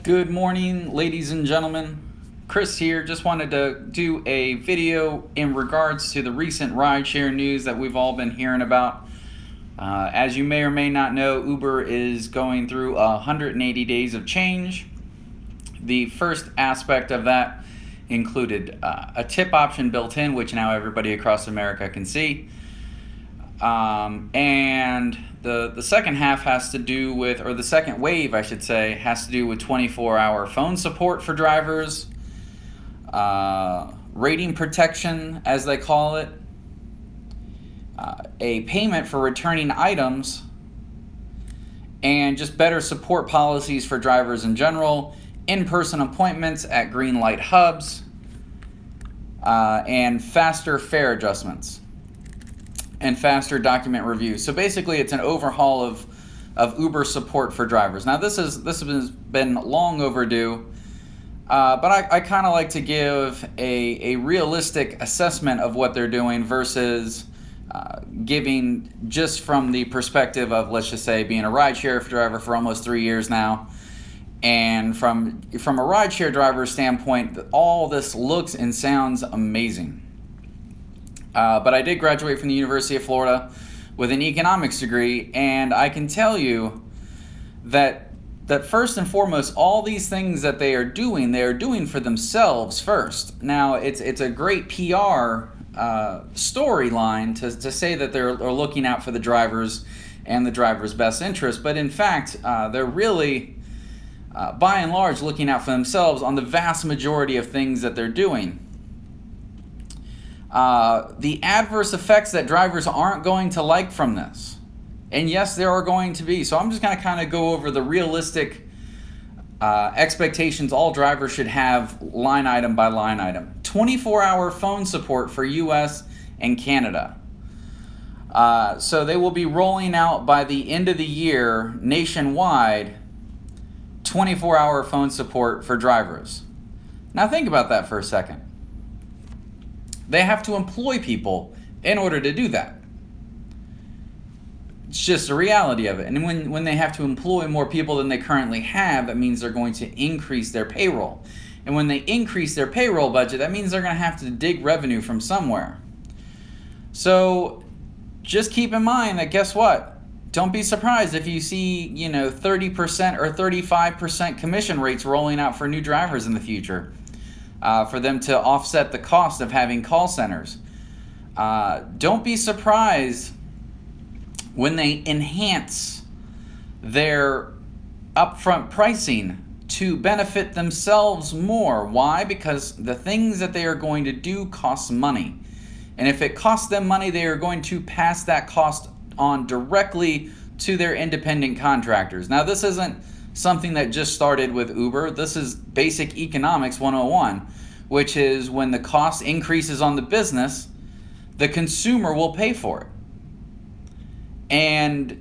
Good morning, ladies and gentlemen. Chris here. Just wanted to do a video in regards to the recent rideshare news that we've all been hearing about. As you may or may not know, Uber is going through 180 days of change. The first aspect of that included a tip option built in, which now everybody across America can see. And the second half has to do with, or the second wave, I should say, has to do with 24-hour phone support for drivers, rating protection, as they call it, a payment for returning items, and just better support policies for drivers in general, in-person appointments at green light hubs, and faster fare adjustments and faster document review. So basically it's an overhaul of Uber support for drivers. Now this has been long overdue, but I kind of like to give a realistic assessment of what they're doing versus giving just from the perspective of, let's just say, being a rideshare driver for almost 3 years now. And from a rideshare driver standpoint, all this looks and sounds amazing. But I did graduate from the University of Florida with an economics degree, and I can tell you that first and foremost, all these things that they are doing for themselves first. Now, it's a great PR storyline to say that they're looking out for the drivers and the drivers' best interest, but in fact, they're really, by and large, looking out for themselves on the vast majority of things that they're doing. The adverse effects that drivers aren't going to like from this. And yes, there are going to be. So I'm just going to kind of go over the realistic expectations all drivers should have line item by line item. 24-hour phone support for US and Canada. So they will be rolling out by the end of the year nationwide 24-hour phone support for drivers. Now think about that for a second. They have to employ people in order to do that. It's just the reality of it. And when they have to employ more people than they currently have, that means they're going to increase their payroll. And when they increase their payroll budget, that means they're going to have to dig revenue from somewhere. So just keep in mind that, guess what? Don't be surprised if you see, 30% or 35% commission rates rolling out for new drivers in the future. For them to offset the cost of having call centers. Don't be surprised when they enhance their upfront pricing to benefit themselves more. Why? Because the things that they are going to do cost money. And if it costs them money, they are going to pass that cost on directly to their independent contractors. Now, this isn't something that just started with Uber. This is basic economics 101, which is when the cost increases on the business, the consumer will pay for it. And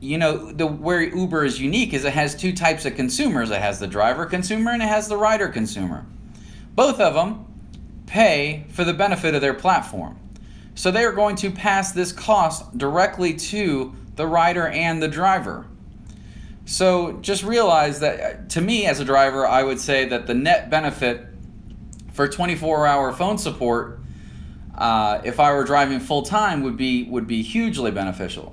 where Uber is unique is it has two types of consumers. It has the driver consumer and it has the rider consumer. Both of them pay for the benefit of their platform. So they are going to pass this cost directly to the rider and the driver. So just realize that, to me as a driver, I would say that the net benefit for 24-hour phone support, if I were driving full-time, would be hugely beneficial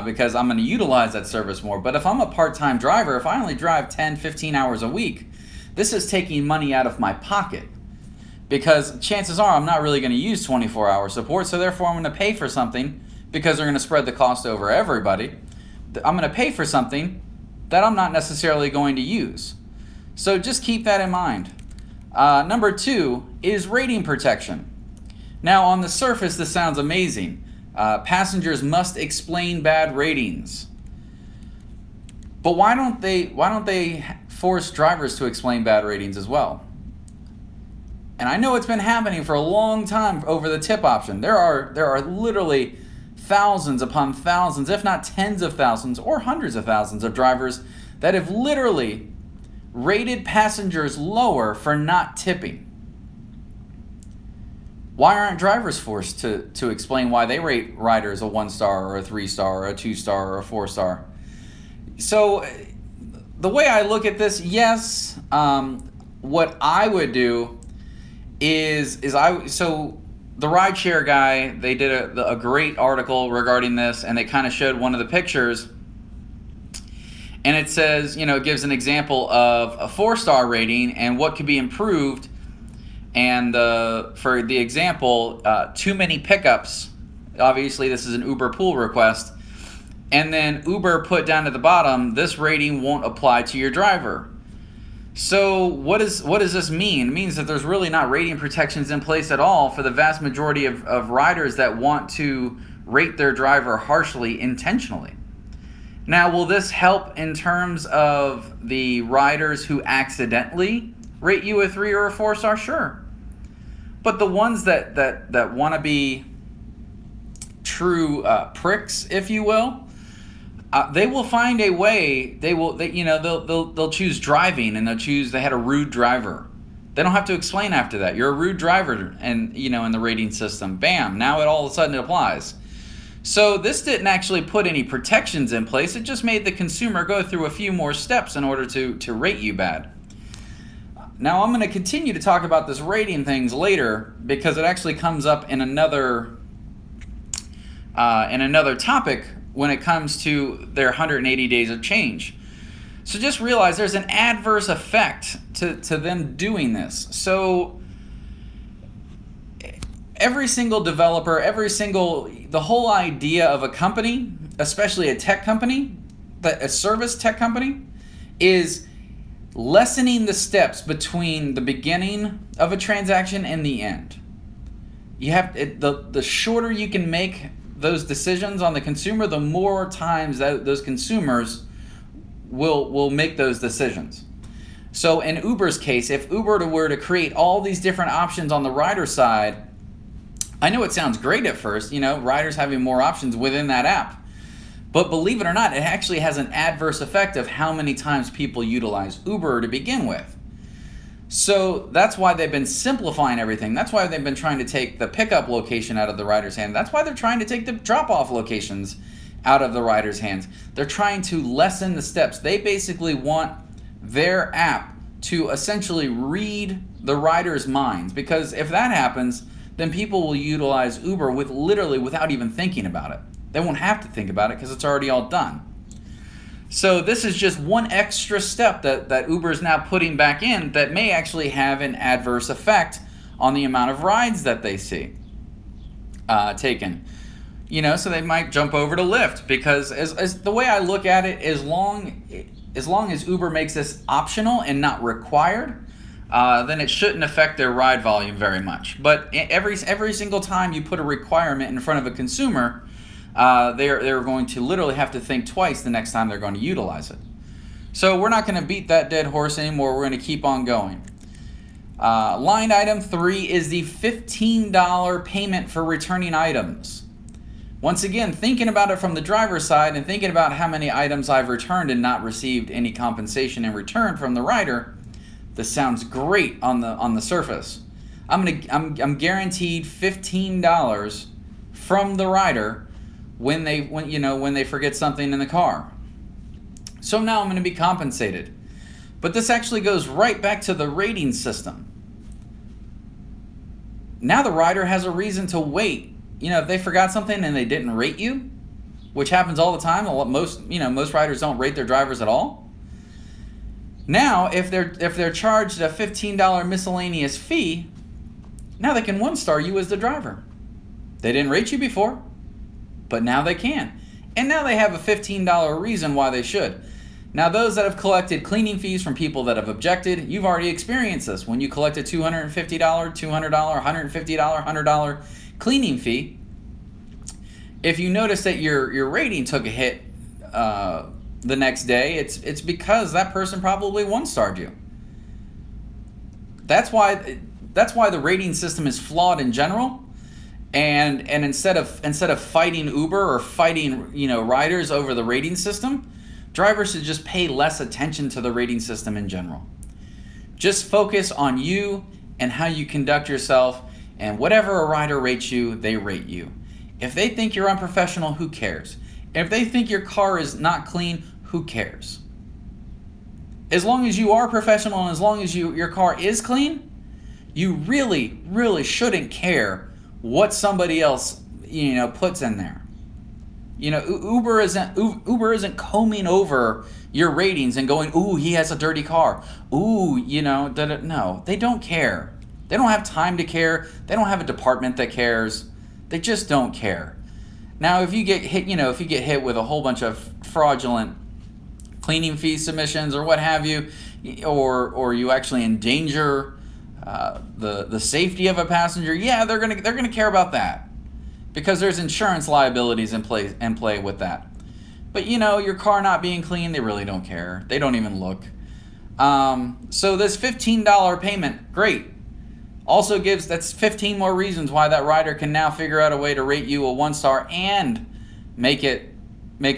because I'm going to utilize that service more. But if I'm a part-time driver, if I only drive 10, 15 hours a week, this is taking money out of my pocket because chances are I'm not really going to use 24-hour support, so therefore I'm going to pay for something because they're going to spread the cost over everybody. I'm going to pay for something that I'm not necessarily going to use. So just keep that in mind. Number 2 is rating protection. Now on the surface this sounds amazing. Passengers must explain bad ratings. But why don't they force drivers to explain bad ratings as well? And I know it's been happening for a long time over the tip option. There are literally thousands upon thousands, if not tens of thousands or hundreds of thousands of drivers that have literally rated passengers lower for not tipping. Why aren't drivers forced to explain why they rate riders a 1-star or a 3-star or a 2-star or a 4-star? So the way I look at this, yes. What I would do is so the rideshare guy, they did a great article regarding this, and they kind of showed one of the pictures, and it says, it gives an example of a 4-star rating and what could be improved. And for the example, too many pickups. Obviously, this is an Uber pull request. And then Uber put down at the bottom, this rating won't apply to your driver. So what does this mean? It means that there's really not rating protections in place at all for the vast majority of riders that want to rate their driver harshly intentionally. Now, will this help in terms of the riders who accidentally rate you a 3 or a 4-star? Sure. But the ones that want to be true pricks, if you will, they will find a way. They'll choose driving, and they had a rude driver. They don't have to explain after that. You're a rude driver, and in the rating system, bam, now it all of a sudden it applies. So this didn't actually put any protections in place. It just made the consumer go through a few more steps in order to rate you bad. Now I'm going to continue to talk about this rating things later, because it actually comes up in another topic when it comes to their 180 days of change. So just realize there's an adverse effect to them doing this. So every single developer, the whole idea of a company, especially a tech company, a service tech company, is lessening the steps between the beginning of a transaction and the end. You have the shorter you can make those decisions on the consumer, the more times that those consumers will make those decisions. So in Uber's case, if Uber were to create all these different options on the rider side, I know it sounds great at first, riders having more options within that app. But believe it or not, it actually has an adverse effect of how many times people utilize Uber to begin with. So that's why they've been simplifying everything. That's why they've been trying to take the pickup location out of the rider's hand. That's why they're trying to take the drop-off locations out of the rider's hands. They're trying to lessen the steps. They basically want their app to essentially read the rider's minds, because if that happens, then people will utilize Uber without even thinking about it. They won't have to think about it because it's already all done. So this is just one extra step that Uber is now putting back in that may actually have an adverse effect on the amount of rides that they see taken. So they might jump over to Lyft, because as the way I look at it, as long as Uber makes this optional and not required, then it shouldn't affect their ride volume very much. But every single time you put a requirement in front of a consumer, they're going to literally have to think twice the next time they're going to utilize it. So we're not going to beat that dead horse anymore. We're going to keep on going. Line item 3 is the $15 payment for returning items. Once again, thinking about it from the driver's side and thinking about how many items I've returned and not received any compensation in return from the rider, this sounds great on the surface. I'm guaranteed $15 from the rider when they forget something in the car. So now I'm going to be compensated. But this actually goes right back to the rating system. Now the rider has a reason to wait. If they forgot something and they didn't rate you, which happens all the time. Most riders don't rate their drivers at all. Now, if they're charged a $15 miscellaneous fee, now they can 1-star you as the driver. They didn't rate you before, but now they can. And now they have a $15 reason why they should. Now, those that have collected cleaning fees from people that have objected, you've already experienced this. When you collect a $250, $200, $150, $100 cleaning fee, if you notice that your rating took a hit the next day, it's because that person probably 1-starred you. That's why the rating system is flawed in general. And instead of fighting Uber or fighting riders over the rating system, drivers should just pay less attention to the rating system in general. Just focus on you and how you conduct yourself, and whatever a rider rates you, they rate you. If they think you're unprofessional, who cares? If they think your car is not clean, who cares? As long as you are professional and as long as your car is clean, you really shouldn't care what somebody else, puts in there. Uber isn't combing over your ratings and going, ooh, he has a dirty car. Ooh, no, they don't care. They don't have time to care. They don't have a department that cares. They just don't care. Now, if you get hit with a whole bunch of fraudulent cleaning fee submissions or what have you, or you actually endanger the safety of a passenger, yeah, they're gonna care about that, because there's insurance liabilities in play with that. But your car not being clean, they really don't care. They don't even look. So this $15 payment, great. Also that's 15 more reasons why that rider can now figure out a way to rate you a 1-star and make it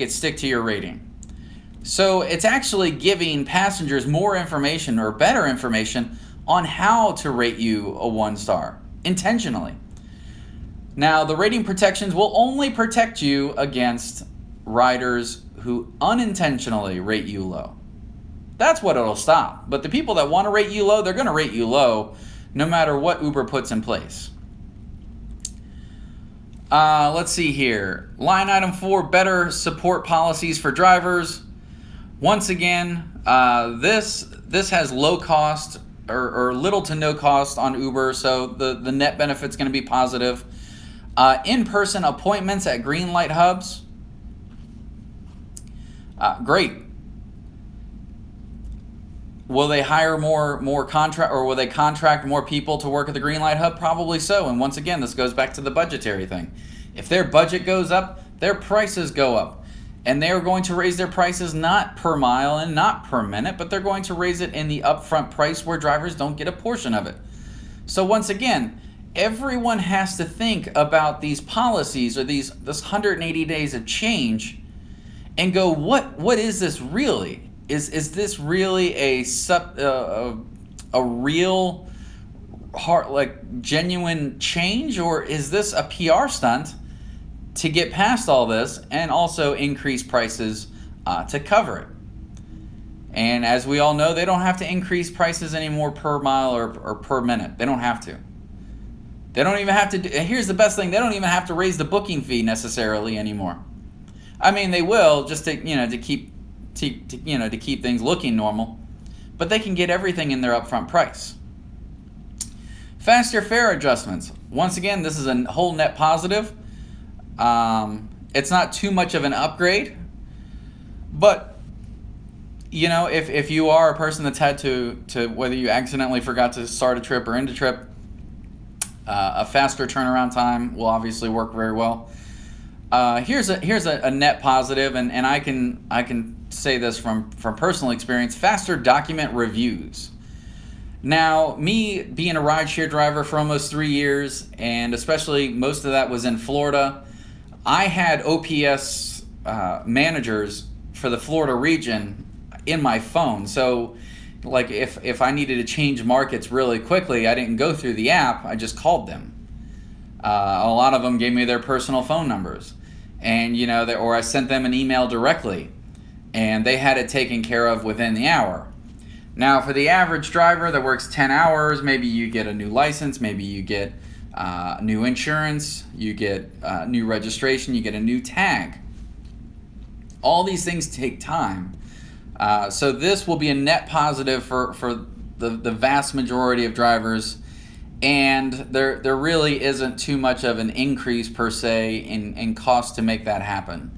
stick to your rating. So it's actually giving passengers more information or better information on how to rate you a 1-star intentionally. Now, the rating protections will only protect you against riders who unintentionally rate you low. That's what it'll stop. But the people that want to rate you low, they're going to rate you low no matter what Uber puts in place. Let's see here. Line item 4, better support policies for drivers. Once again, this has low cost or little to no cost on Uber, so the net benefit's going to be positive. In-person appointments at green light hubs. Great. Will they hire more contract, or will they contract more people to work at the green light hub? Probably so. And once again, this goes back to the budgetary thing. If their budget goes up, their prices go up. And they are going to raise their prices not per mile and not per minute, but they're going to raise it in the upfront price where drivers don't get a portion of it. So once again, everyone has to think about these policies or this 180 days of change and go, what is this really? Is this really a real genuine change, or is this a PR stunt to get past all this and also increase prices to cover it? And as we all know, they don't have to increase prices anymore per mile or per minute. They don't have to. They don't even have to. Here's the best thing: they don't even have to raise the booking fee necessarily anymore. I mean, they will, just to keep things looking normal, but they can get everything in their upfront price. Faster fare adjustments. Once again, this is a whole net positive. It's not too much of an upgrade, but if you are a person that's had to whether you accidentally forgot to start a trip or end a trip, a faster turnaround time will obviously work very well. Here's a net positive, and I can say this from personal experience: faster document reviews. Now, me being a rideshare driver for almost 3 years, and especially most of that was in Florida, I had OPS managers for the Florida region in my phone. So like if I needed to change markets really quickly, I didn't go through the app, I just called them. A lot of them gave me their personal phone numbers, and or I sent them an email directly, and they had it taken care of within the hour. Now, for the average driver that works 10 hours, maybe you get a new license, maybe you get new insurance, you get new registration, you get a new tag. All these things take time. So this will be a net positive for the vast majority of drivers, and there really isn't too much of an increase per se in cost to make that happen.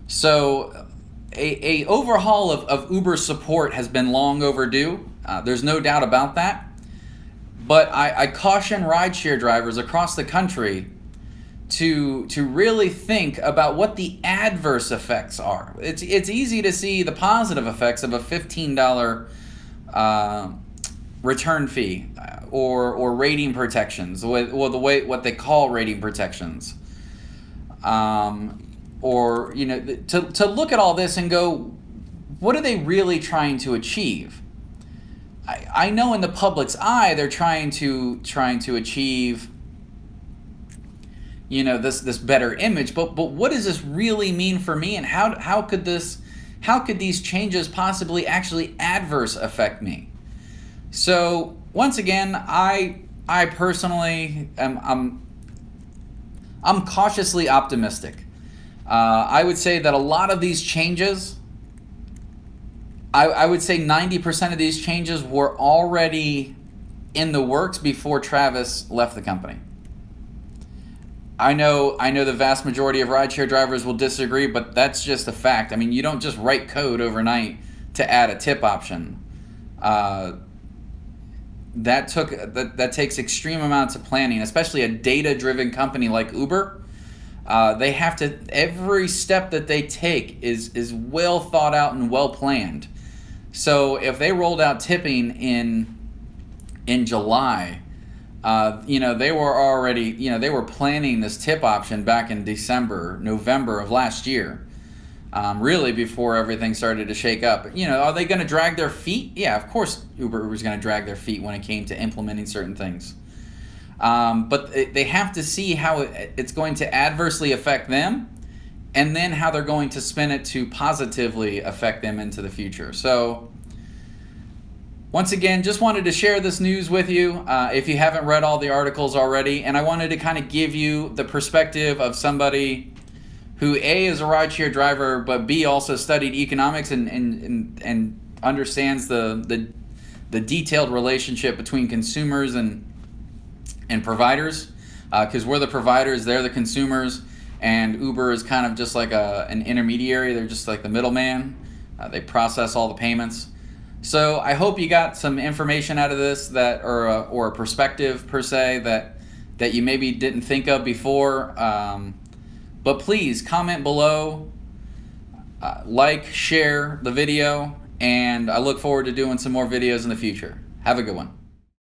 So a overhaul of Uber support has been long overdue. There's no doubt about that. But I caution rideshare drivers across the country to really think about what the adverse effects are. It's easy to see the positive effects of a $15 return fee or rating protections, what they call rating protections. Or to look at all this and go, what are they really trying to achieve? I know in the public's eye they're trying to achieve this better image, but what does this really mean for me, and how could this how could these changes possibly actually adverse affect me? So once again, I personally I'm cautiously optimistic. I would say that a lot of these changes, I would say 90% of these changes were already in the works before Travis left the company. I know the vast majority of rideshare drivers will disagree, but that's just a fact. I mean, you don't just write code overnight to add a tip option. That takes extreme amounts of planning, especially a data-driven company like Uber. They have to, every step that they take is well thought out and well planned. So if they rolled out tipping in July, they were already, they were planning this tip option back in November of last year, really before everything started to shake up. Are they going to drag their feet? Yeah, of course Uber was going to drag their feet when it came to implementing certain things. But they have to see how it's going to adversely affect them, and then how they're going to spin it to positively affect them into the future. So once again, just wanted to share this news with you if you haven't read all the articles already, and I wanted to kind of give you the perspective of somebody who A, is a rideshare driver, but B, also studied economics and understands the detailed relationship between consumers and providers, because we're the providers, they're the consumers, and Uber is kind of just like an intermediary. They're just like the middleman. They process all the payments. So I hope you got some information out of this or a perspective per se that you maybe didn't think of before. But please comment below, like, share the video, and I look forward to doing some more videos in the future. Have a good one.